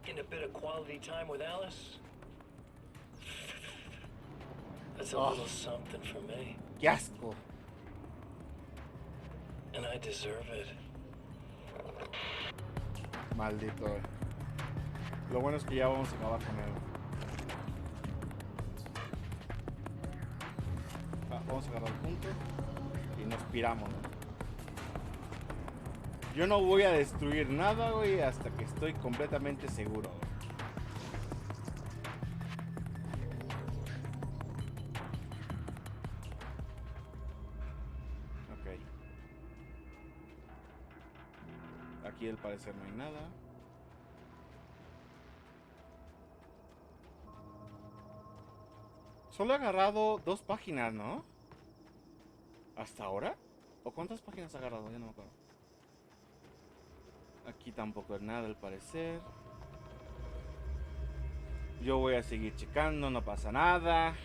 Get a bit of quality time with Alice. That's a little something for me. ¡Qué asco! And I deserve it. Maldito. Lo bueno es que ya vamos a acabar con él. Vamos a agarrar el punto y nos piramos, ¿no? Yo no voy a destruir nada, güey, hasta que estoy completamente seguro. Ok. Aquí al parecer no hay nada. Solo he agarrado 2 páginas, ¿no? ¿Hasta ahora? ¿O cuántas páginas he agarrado? Ya no me acuerdo. Aquí tampoco hay nada al parecer. Yo voy a seguir checando, no pasa nada.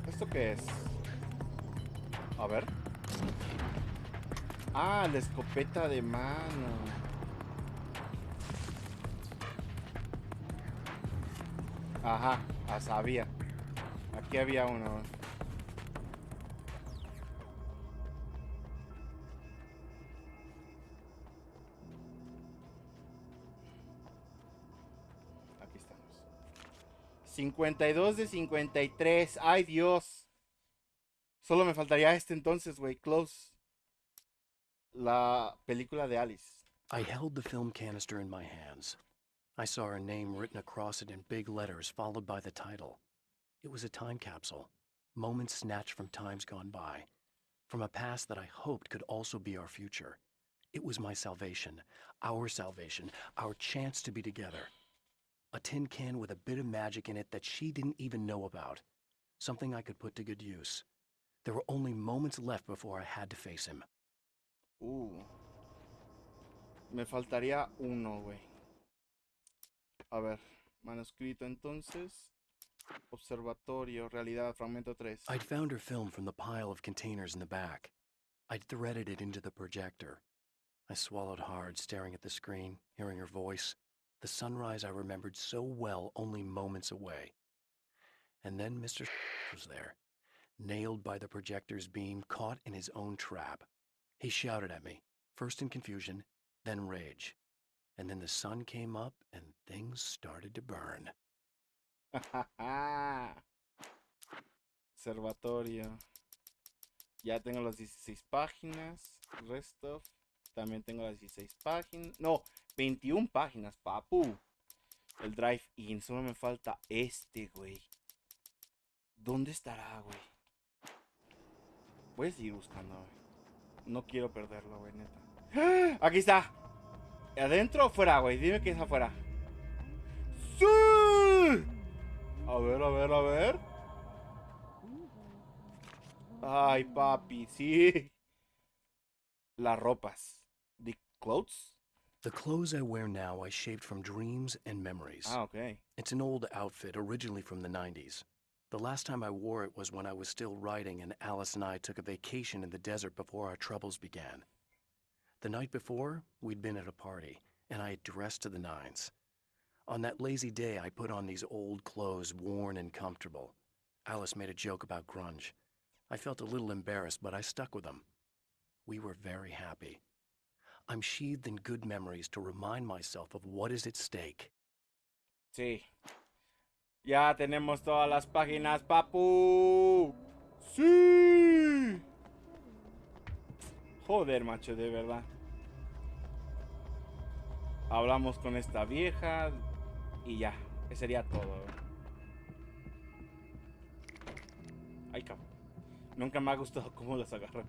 ¿Esto qué es? A ver. Ah, la escopeta de mano. Ajá, sabía. Aquí había uno. Aquí estamos. 52 de 53. ¡Ay, Dios! Solo me faltaría este entonces, güey. Close. La película de Alice. I held the film canister in my hands. I saw her name written across it in big letters, followed by the title. It was a time capsule. Moments snatched from times gone by. From a past that I hoped could also be our future. It was my salvation, our chance to be together. A tin can with a bit of magic in it that she didn't even know about. Something I could put to good use. There were only moments left before I had to face him. Me faltaría uno, güey. A ver, manuscrito entonces. Observatorio, realidad, fragmento 3. I'd found her film from the pile of containers in the back. I'd threaded it into the projector. I swallowed hard, staring at the screen, hearing her voice. The sunrise I remembered so well only moments away. And then Mr. was there, nailed by the projector's beam, caught in his own trap. He shouted at me, first in confusion, then rage. And then the sun came up and things started to burn. Observatorio. Ya tengo las 16 páginas. Rest of. También tengo las 16 páginas. No, 21 páginas, papu. El drive-in. Solo me falta este, güey. ¿Dónde estará, güey? Voy a seguir buscando, güey. No quiero perderlo, güey, neta. ¡Ah! Aquí está. ¿Adentro o fuera, güey? Dime que es afuera. ¡Sí! A ver, a ver, a ver. Ay, papi, sí. Las ropas. The clothes? The clothes I wear now I shaped from dreams and memories. Ah, okay. It's an old outfit, originally from the 90s. The last time I wore it was when I was still writing and Alice and I took a vacation in the desert before our troubles began. The night before, we'd been at a party, and I had dressed to the nines. On that lazy day, I put on these old clothes, worn and comfortable. Alice made a joke about grunge. I felt a little embarrassed, but I stuck with them. We were very happy. I'm sheathed in good memories to remind myself of what is at stake. Sí. Ya tenemos todas las páginas, papu. Sí. Joder, macho, de verdad. Hablamos con esta vieja y ya. Ese sería todo. Ay, cabrón. Nunca me ha gustado cómo las agarran.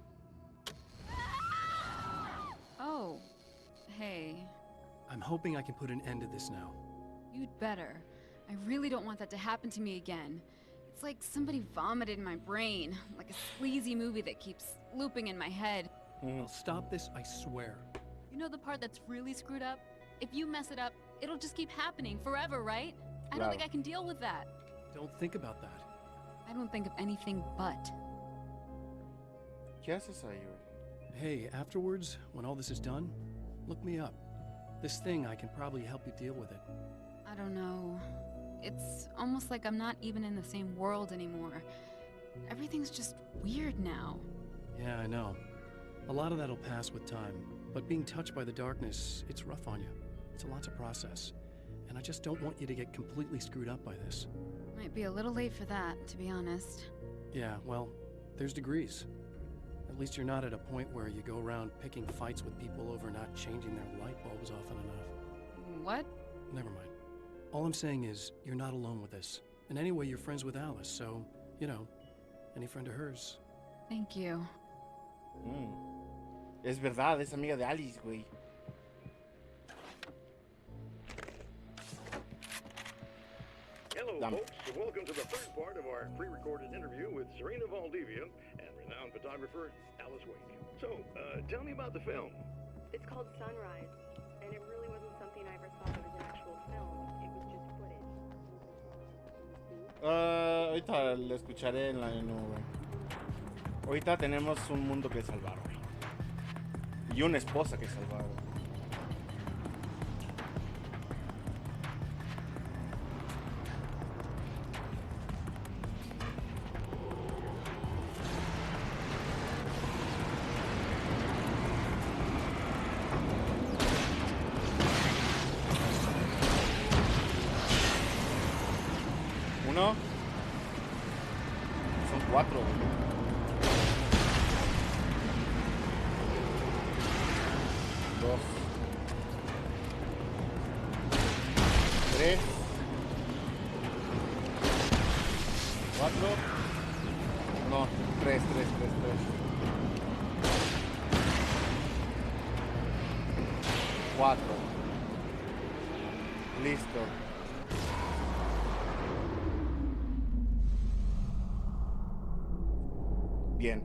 Oh, hey. I'm hoping I can put an end to this now. You'd better. I really don't want that to happen to me again. It's like somebody vomited in my brain, like a sleazy movie that keeps looping in my head. I'll stop this, I swear. You know the part that's really screwed up? If you mess it up, it'll just keep happening forever, right? I don't think I can deal with that. Don't think about that. I don't think of anything but. ¿Qué haces ahí, güey? Hey, afterwards, when all this is done, look me up. This thing, I can probably help you deal with it. I don't know. It's almost like I'm not even in the same world anymore. Everything's just weird now. Yeah, I know. A lot of that'll pass with time, but being touched by the darkness, it's rough on you. It's a lot to process, and I just don't want you to get completely screwed up by this. Might be a little late for that, to be honest. Yeah, well, there's degrees. At least you're not at a point where you go around picking fights with people over not changing their light bulbs often enough. What? Never mind. All I'm saying is, you're not alone with this. And anyway, you're friends with Alice, so, you know, any friend of hers. Thank you. Es verdad, es amiga de Alice, güey. Hello, folks, and welcome to the third part of our pre-recorded interview with Serena Valdivia and renowned photographer Alice Wake. So, tell me about the film. It's called Sunrise, and it really wasn't something I ever thought of as an actual film. It was just footage. Ahorita lo escucharé en la nube. Ahorita tenemos un mundo que salvar, güey. Y una esposa que salvar. Uno. Son 4. Dos. 3. 4. No, 3. 4. Listo. Bien.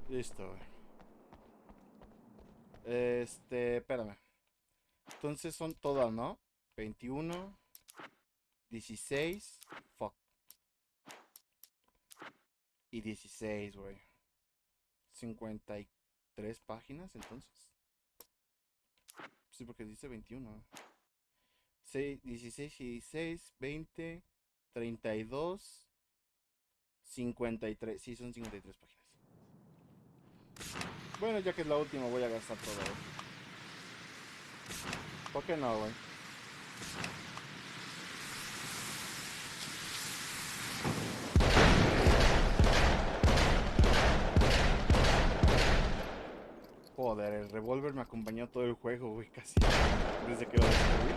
Listo. Espérame. Entonces son todas, ¿no? 21, 16, fuck. Y 16, güey. 53 páginas, entonces. Sí, porque dice 21. 16 y 16, 20, 32, 53. Sí, son 53 páginas. Bueno, ya que es la última, voy a gastar todo. ¿Por qué no, güey? Joder, el revólver me acompañó todo el juego, güey, casi. Desde que lo descubrí.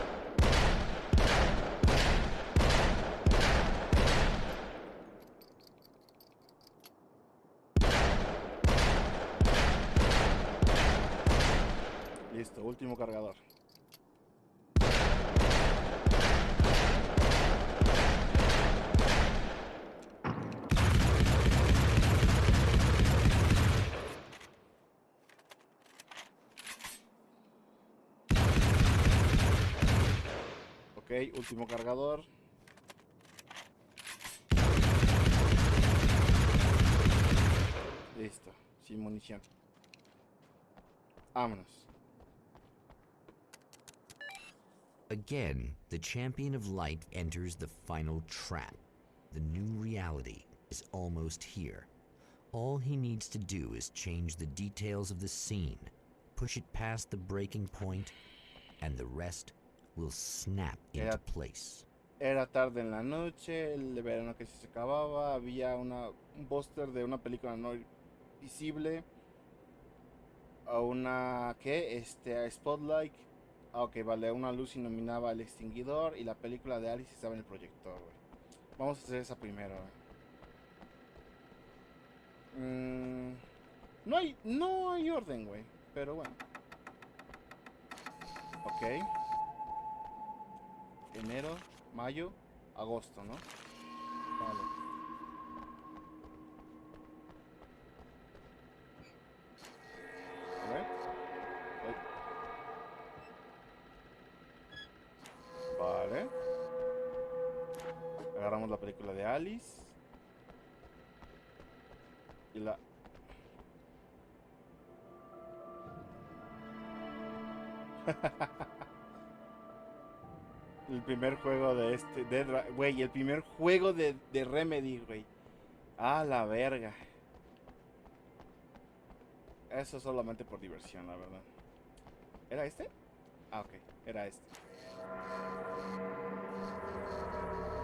Listo, último cargador. Ok, último cargador. Listo, sin munición. Vámonos. Again, the champion of light enters the final trap. The new reality is almost here. All he needs to do is change the details of the scene, push it past the breaking point, and the rest will snap into place. Era tarde en la noche, el verano que se acababa, había un póster de una película no visible, a una, ¿qué? A Spotlight. Ah, ok, vale, una luz iluminaba el extinguidor y la película de Alice estaba en el proyector, güey. Vamos a hacer esa primero, güey. No hay orden, güey, pero bueno. Ok. Enero, mayo, agosto, ¿no? Vale. A ver. Vale. Agarramos la película de Alice. Y la... El primer juego de güey, el primer juego de Remedy, güey. Ah, la verga. Eso solamente por diversión, la verdad. ¿Era este? Ah, ok, era este.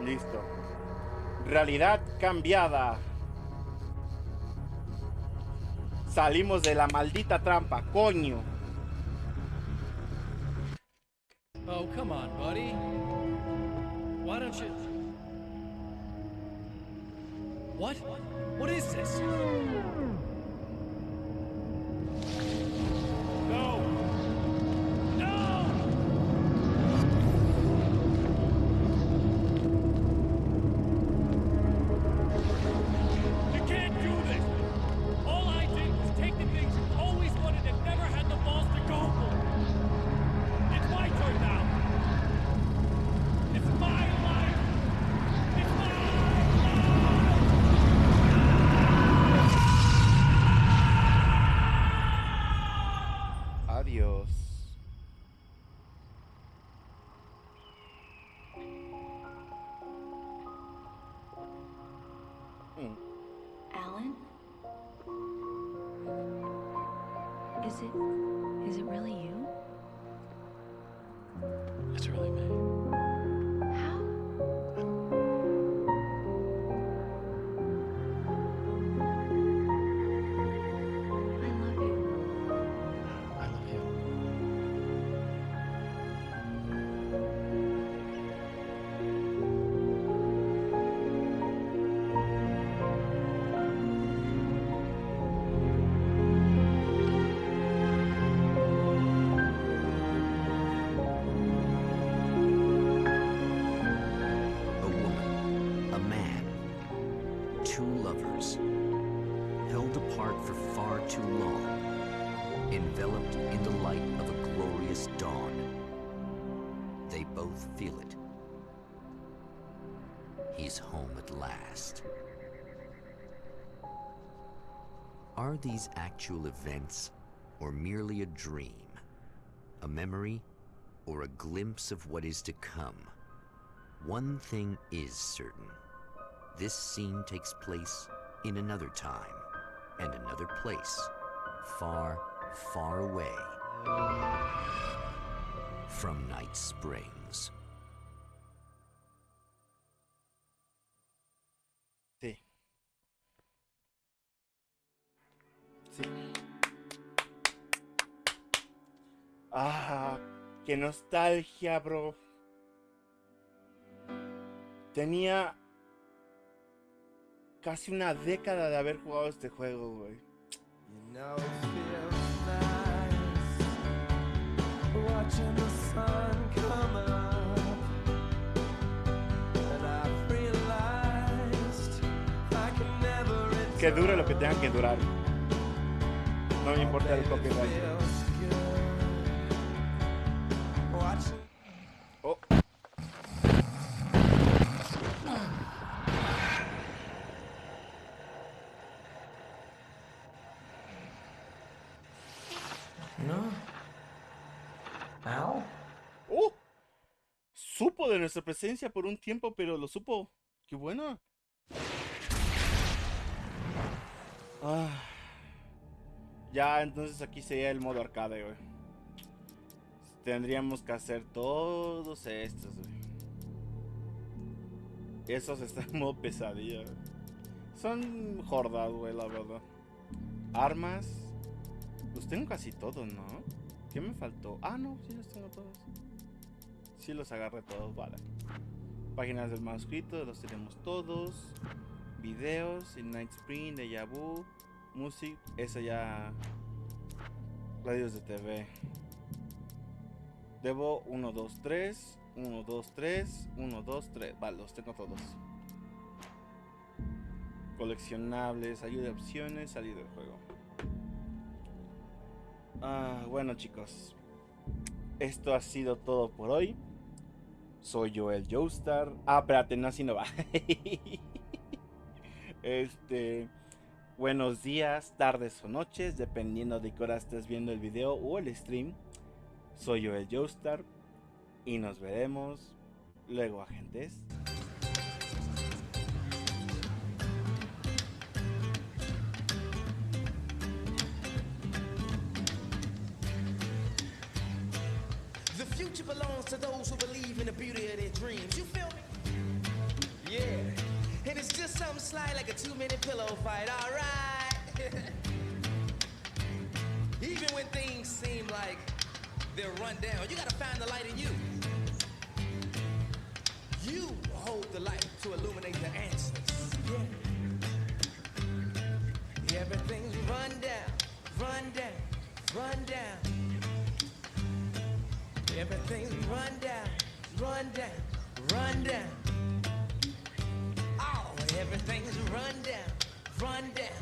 Listo. Realidad cambiada. Salimos de la maldita trampa, coño. Oh, come on, buddy. Why don't you... What? What is this? No! No! You can't do this! All I did was take the things you always wanted and never had the balls to go for. It's my turn now! It's my life! It's my life! Is it really you? It's really me. How? I love you. I love you. A woman, a man, two lovers, held apart for far too long, enveloped in the light of a glorious dawn. They both feel it. He's home at last. Are these actual events, or merely a dream? A memory, or a glimpse of what is to come? One thing is certain. This scene takes place in another time and another place, far, far away from Night Springs. Sí. Sí. Ah, qué nostalgia, bro. Tenía casi una década de haber jugado este juego, güey. You know it feels nice watching the sun come up, and I've realized I can never return. Que dure lo que tenga que durar. No me importa el copyright. Feels good watching. Oh. No. Ow. ¡Oh! Supo de nuestra presencia por un tiempo, pero lo supo. ¡Qué bueno! Ah. Ya, entonces aquí sería el modo arcade, güey. Tendríamos que hacer todos estos, güey. Esos están en modo pesadilla, güey. Son hordas, güey, la verdad. Armas. Los tengo casi todos, ¿no? ¿Qué me faltó? Ah, no, sí los tengo todos. Sí los agarré todos, vale. Páginas del manuscrito, los tenemos todos. Videos, In Night Spring, Deja Vu. Music, esa ya. Radios de TV. Debo 1, 2, 3. 1, 2, 3. 1, 2, 3. Vale, los tengo todos. Coleccionables, ayuda de opciones, salir del juego. Bueno, chicos, esto ha sido todo por hoy. Soy yo, el Joestar. Espérate, no, así no va. Buenos días, tardes o noches, dependiendo de qué hora estés viendo el video o el stream. Soy yo, el Joestar, y nos veremos luego, agentes. The future belongs to those who believe in the beauty of their dreams. You feel me? Yeah. And it's just something slight like a 2-minute pillow fight, alright? Even when things seem like they're run down, you gotta find the light in you. You hold the light to illuminate the answers. Yeah. Everything's run down, run down, run down. Everything's run down, run down, run down. Oh, everything's run down, run down,